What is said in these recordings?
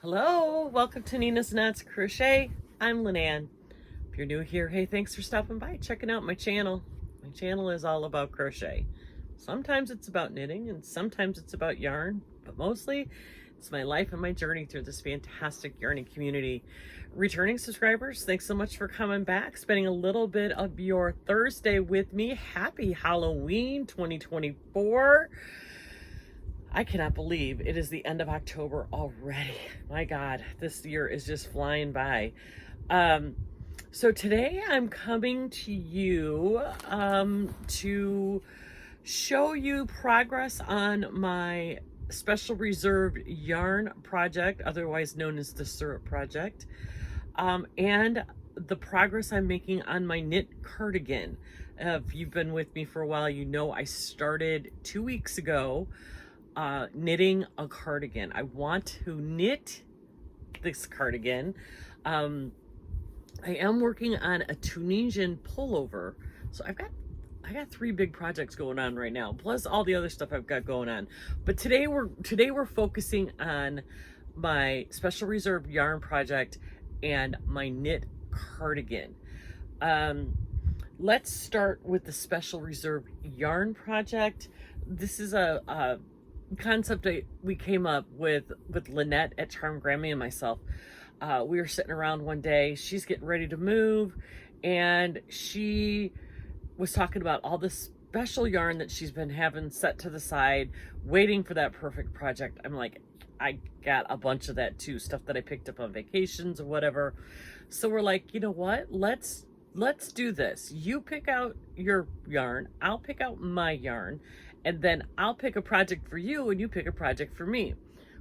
Hello, welcome to Nina's Knots Crochet. I'm Lynanne. If you're new here, hey, thanks for stopping by, checking out my channel. My channel is all about crochet. Sometimes it's about knitting and sometimes it's about yarn, but mostly it's my life and my journey through this fantastic yarning community. Returning subscribers, thanks so much for coming back, spending a little bit of your Thursday with me. Happy Halloween 2024. I cannot believe it is the end of October already. My God, this year is just flying by. So today I'm coming to you to show you progress on my special reserved yarn project, otherwise known as the syrup project, and the progress I'm making on my knit cardigan. If you've been with me for a while, you know I started 2 weeks ago knitting a cardigan. I want to knit this cardigan. I am working on a Tunisian pullover. So I got 3 big projects going on right now, plus all the other stuff I've got going on. But today we're focusing on my special reserve yarn project and my knit cardigan. Let's start with the special reserve yarn project. This is a concept we came up with Lynette at Charm Grammy and myself. We were sitting around one day, she's getting ready to move, and she was talking about all the special yarn that she's been having set to the side, waiting for that perfect project. I'm like, I got a bunch of that too, stuff that I picked up on vacations or whatever. So we're like, you know what? Let's do this. You pick out your yarn, I'll pick out my yarn, and then I'll pick a project for you and you pick a project for me.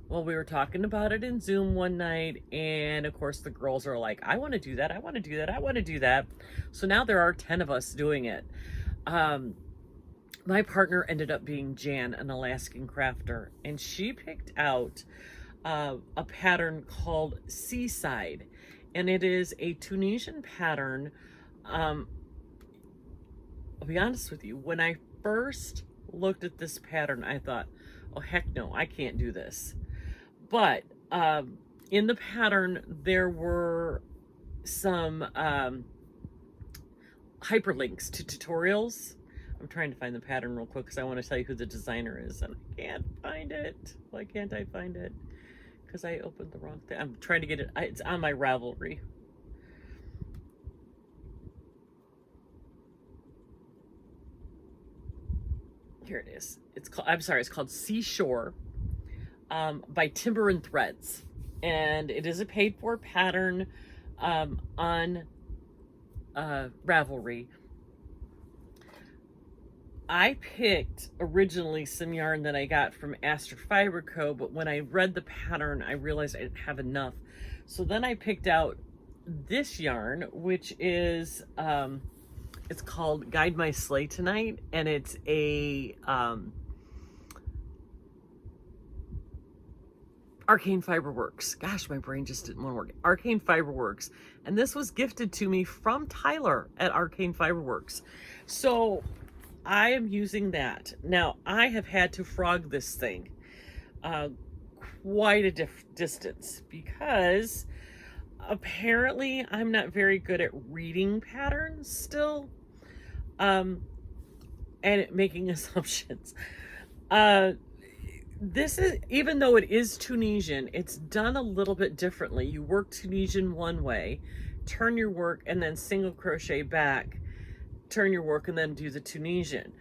Well, we were talking about it in Zoom one night, and of course the girls are like, I want to do that, I want to do that, I want to do that. So now there are 10 of us doing it. My partner ended up being Jan, an Alaskan crafter, and she picked out a pattern called Seaside, and it is a Tunisian pattern. I'll be honest with you, when I first looked at this pattern, I thought, oh heck no, I can't do this. But in the pattern there were some hyperlinks to tutorials. I'm trying to find the pattern real quick because I want to tell you who the designer is, and I can't find it. Why can't I find it? Because I opened the wrong thing. I'm trying to get it. It's on my Ravelry. Here it is. It's called, I'm sorry, it's called Seashore by TimberNThreads. And it is a paid for pattern on Ravelry. I picked originally some yarn that I got from Astor Fiber Co., but when I read the pattern, I realized I didn't have enough. So then I picked out this yarn, which is it's called Guide My Sleigh Tonight, and it's a Arcane Fiberworks. Gosh, my brain just didn't want to work. Arcane Fiberworks. And this was gifted to me from Tyler at Arcane Fiberworks. So I am using that. Now, I have had to frog this thing quite a distance because apparently I'm not very good at reading patterns still, and making assumptions. This is, even though it is Tunisian, it's done a little bit differently. You work Tunisian one way, turn your work, and then single crochet back, turn your work, and then do the Tunisian.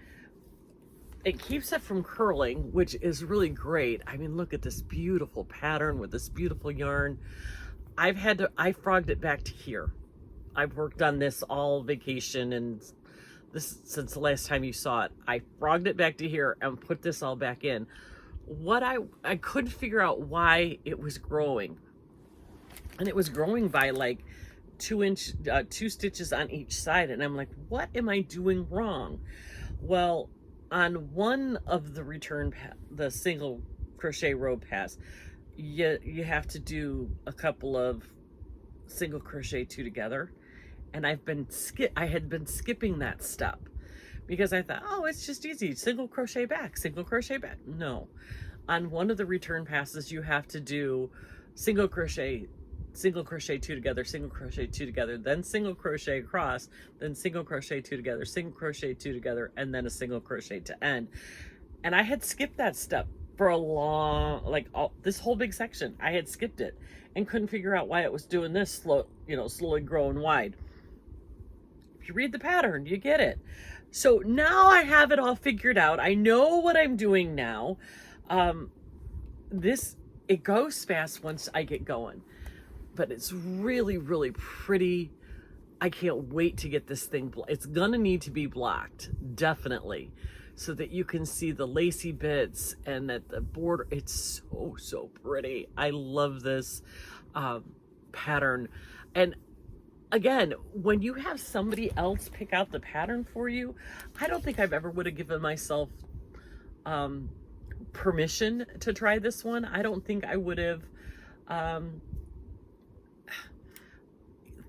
It keeps it from curling, which is really great. I mean, look at this beautiful pattern with this beautiful yarn. I frogged it back to here. I've worked on this all vacation, and this since the last time you saw it. I frogged it back to here and put this all back in. What I couldn't figure out why it was growing, and it was growing by like 2 stitches on each side, and I'm like, what am I doing wrong? Well, on one of the the single crochet row pass, you have to do a couple of single crochet 2 together, and I had been skipping that step because I thought, oh, it's just easy, single crochet back, single crochet back. No, on one of the return passes you have to do single crochet, two together, single crochet, two together, then single crochet across, then single crochet, two together, single crochet, two together, and then a single crochet to end. And I had skipped that step for a long, like this whole big section. I had skipped it and couldn't figure out why it was doing this slow, slowly growing wide. If you read the pattern, you get it. So now I have it all figured out. I know what I'm doing now. It goes fast once I get going, but it's really, really pretty. I can't wait to get this thing. It's gonna need to be blocked, definitely, so that you can see the lacy bits and that the border. It's so pretty. I love this pattern. And again, when you have somebody else pick out the pattern for you, I don't think I've ever would have given myself permission to try this one. I don't think I would have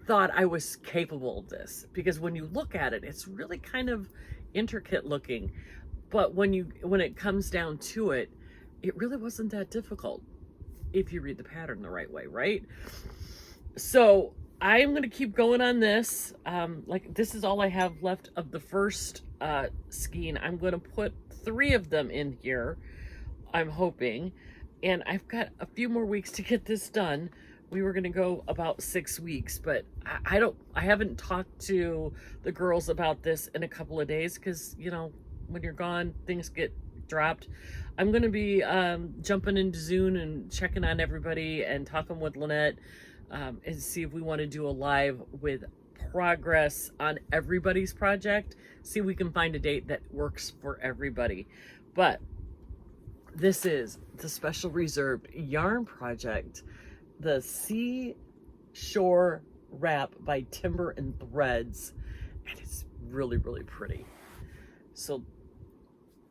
thought I was capable of this, because when you look at it, it's really kind of intricate looking, but when it comes down to it, it really wasn't that difficult if you read the pattern the right way, right? So I'm going to keep going on this. Like, this is all I have left of the first skein. I'm going to put 3 of them in here, I'm hoping, and I've got a few more weeks to get this done. We were going to go about 6 weeks, but I haven't talked to the girls about this in a couple of days, because when you're gone, things get dropped. I'm going to be jumping into Zoom and checking on everybody and talking with Lynette and see if we want to do a live with progress on everybody's project. See if we can find a date that works for everybody. But this is the special reserved yarn project, the Seashore wrap by TimberNThreads, and it's really, really pretty. So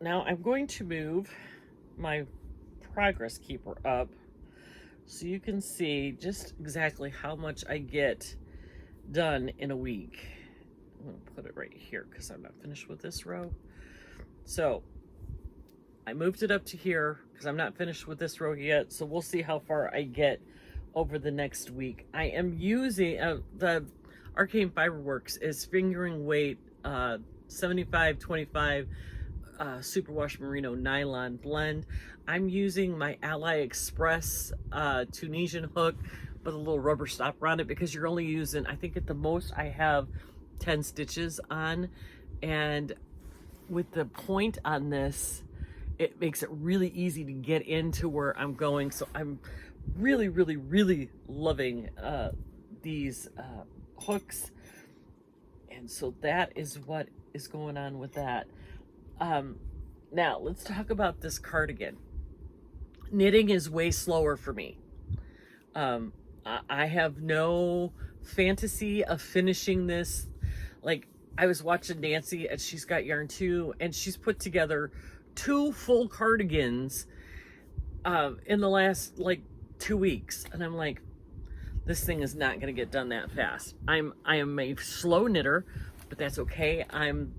now I'm going to move my progress keeper up so you can see just exactly how much I get done in a week. I'm going to put it right here because I'm not finished with this row. So I moved it up to here because I'm not finished with this row yet, so we'll see how far I get over the next week. I am using the Arcane Fiberworks is fingering weight 75-25 superwash merino nylon blend. I'm using my Ally Express Tunisian hook with a little rubber stopper on it, because you're only using, I think at the most I have 10 stitches on, and with the point on this, it makes it really easy to get into where I'm going. So I'm really, really, really loving these hooks. And so that is what is going on with that. Now let's talk about this cardigan. Knitting is way slower for me. I have no fantasy of finishing this. Like, I was watching Nancy, and she's got yarn too, and she's put together 2 full cardigans in the last like 2 weeks, and I'm like, this thing is not going to get done that fast. I am a slow knitter, but that's okay. I'm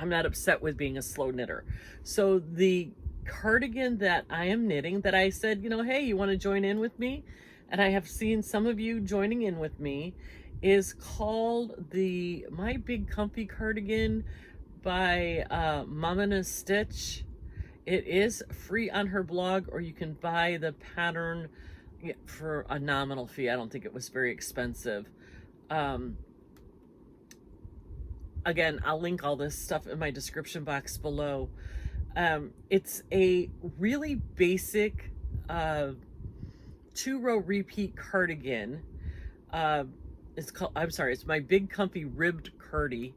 not upset with being a slow knitter. So the cardigan that I am knitting, that I said, hey, you want to join in with me? And I have seen some of you joining in with me, is called the My Big Comfy Cardigan by Mama Stitch. It is free on her blog, or you can buy the pattern for a nominal fee. I don't think it was very expensive. Again, I'll link all this stuff in my description box below. It's a really basic 2-row repeat cardigan. It's My Big Comfy Ribbed Cardi.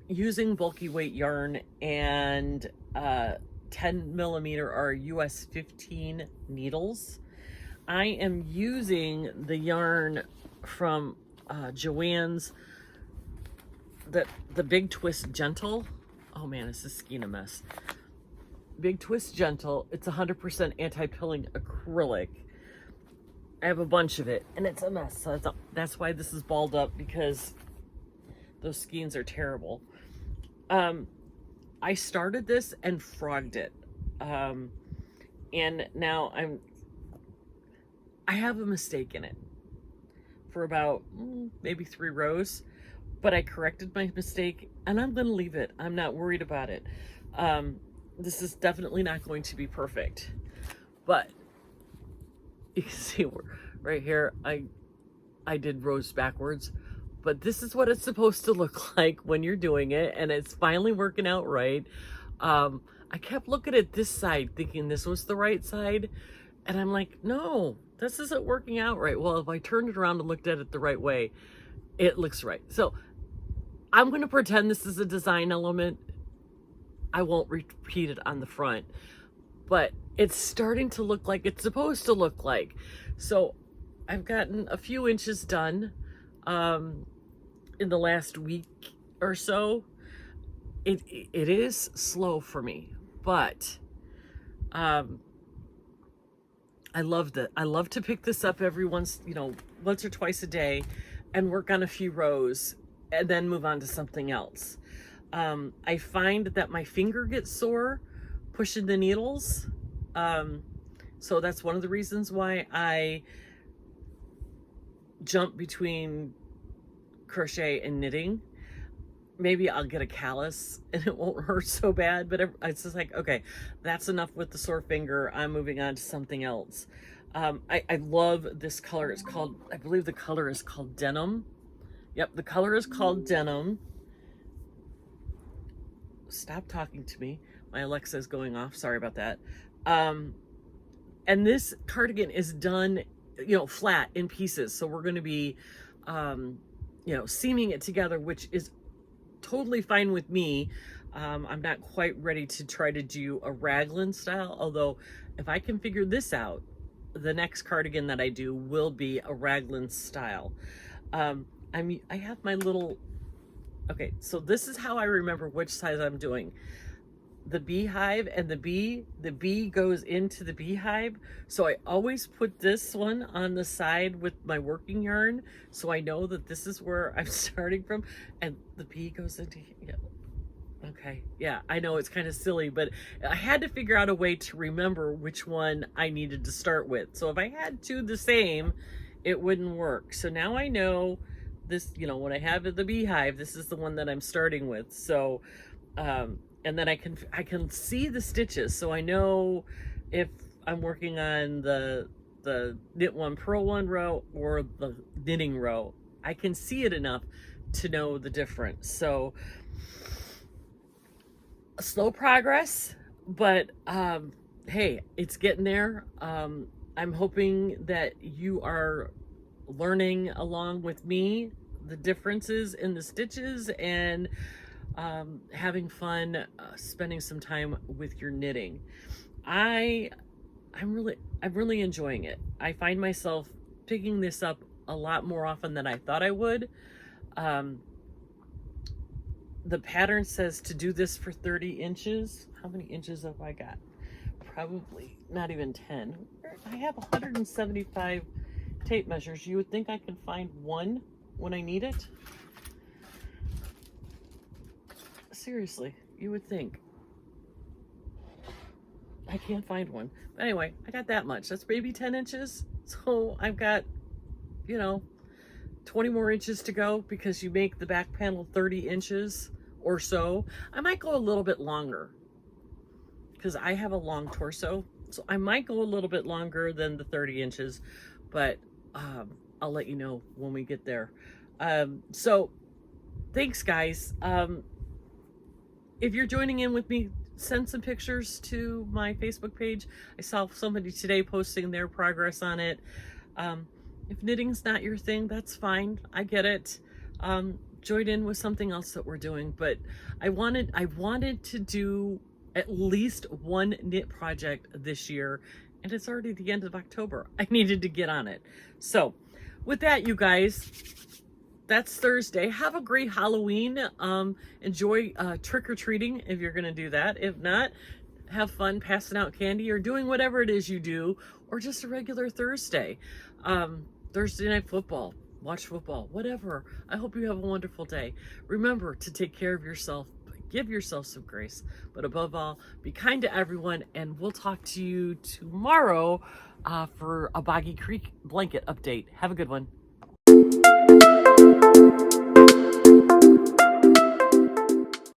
Using bulky weight yarn and 10 millimeter or US 15 needles. I am using the yarn from Joann's, the Big Twist Gentle. Oh man, is this skein a mess? Big Twist Gentle. It's 100% anti-pilling acrylic. I have a bunch of it, and it's a mess. So that's why this is balled up, because those skeins are terrible. I started this and frogged it. And now I have a mistake in it for about maybe 3 rows, but I corrected my mistake and I'm going to leave it. I'm not worried about it. This is definitely not going to be perfect, but you can see right here, I did rows backwards, but this is what it's supposed to look like when you're doing it, and it's finally working out right. I kept looking at this side thinking this was the right side, and I'm like, no, this isn't working out right. Well, if I turned it around and looked at it the right way, it looks right. So I'm going to pretend this is a design element. I won't repeat it on the front, but it's starting to look like it's supposed to look like. So I've gotten a few inches done in the last week or so. It is slow for me, but I love that. I love to pick this up every once or twice a day and work on a few rows and then move on to something else. I find that my finger gets sore pushing the needles. So that's one of the reasons why I jump between crochet and knitting. Maybe I'll get a callus and it won't hurt so bad, but it's just like, okay, that's enough with the sore finger. I'm moving on to something else. I love this color. It's called, I believe the color is called Denim. Yep, the color is called Denim. Stop talking to me. My Alexa is going off. Sorry about that. And this cardigan is done, flat in pieces. So we're going to be, seaming it together, which is totally fine with me. I'm not quite ready to try to do a raglan style, although if I can figure this out, the next cardigan that I do will be a raglan style. I have my little, okay, so this is how I remember which size I'm doing. The beehive and the bee goes into the beehive. So I always put this one on the side with my working yarn. So I know that this is where I'm starting from, and the bee goes into, yeah. Okay. Yeah, I know it's kind of silly, but I had to figure out a way to remember which one I needed to start with. So if I had two the same, it wouldn't work. So now I know this, when I have the beehive, this is the one that I'm starting with. So, and then I can see the stitches, so I know if I'm working on the knit one, purl one row or the knitting row. I can see it enough to know the difference. So slow progress, but hey, it's getting there. I'm hoping that you are learning along with me the differences in the stitches and having fun spending some time with your knitting. I'm really enjoying it. I find myself picking this up a lot more often than I thought I would. The pattern says to do this for 30 inches. How many inches have I got? Probably not even 10. I have 175 tape measures. You would think I can find one when I need it. Seriously, you would think. I can't find one. But anyway, I got that much. That's maybe 10 inches. So I've got, 20 more inches to go, because you make the back panel 30 inches or so. I might go a little bit longer because I have a long torso. So I might go a little bit longer than the 30 inches, but I'll let you know when we get there. So thanks, guys. If you're joining in with me, send some pictures to my Facebook page. I saw somebody today posting their progress on it. If knitting's not your thing, that's fine. I get it. Join in with something else that we're doing. But I wanted to do at least one knit project this year, and it's already the end of October. I needed to get on it. So with that, you guys, that's Thursday. Have a great Halloween. Enjoy trick-or-treating if you're gonna do that. If not, have fun passing out candy or doing whatever it is you do, or just a regular Thursday. Thursday night football, watch football, whatever. I hope you have a wonderful day. Remember to take care of yourself. Give yourself some grace, but above all, be kind to everyone, and we'll talk to you tomorrow for a Boggy Creek blanket update. Have a good one.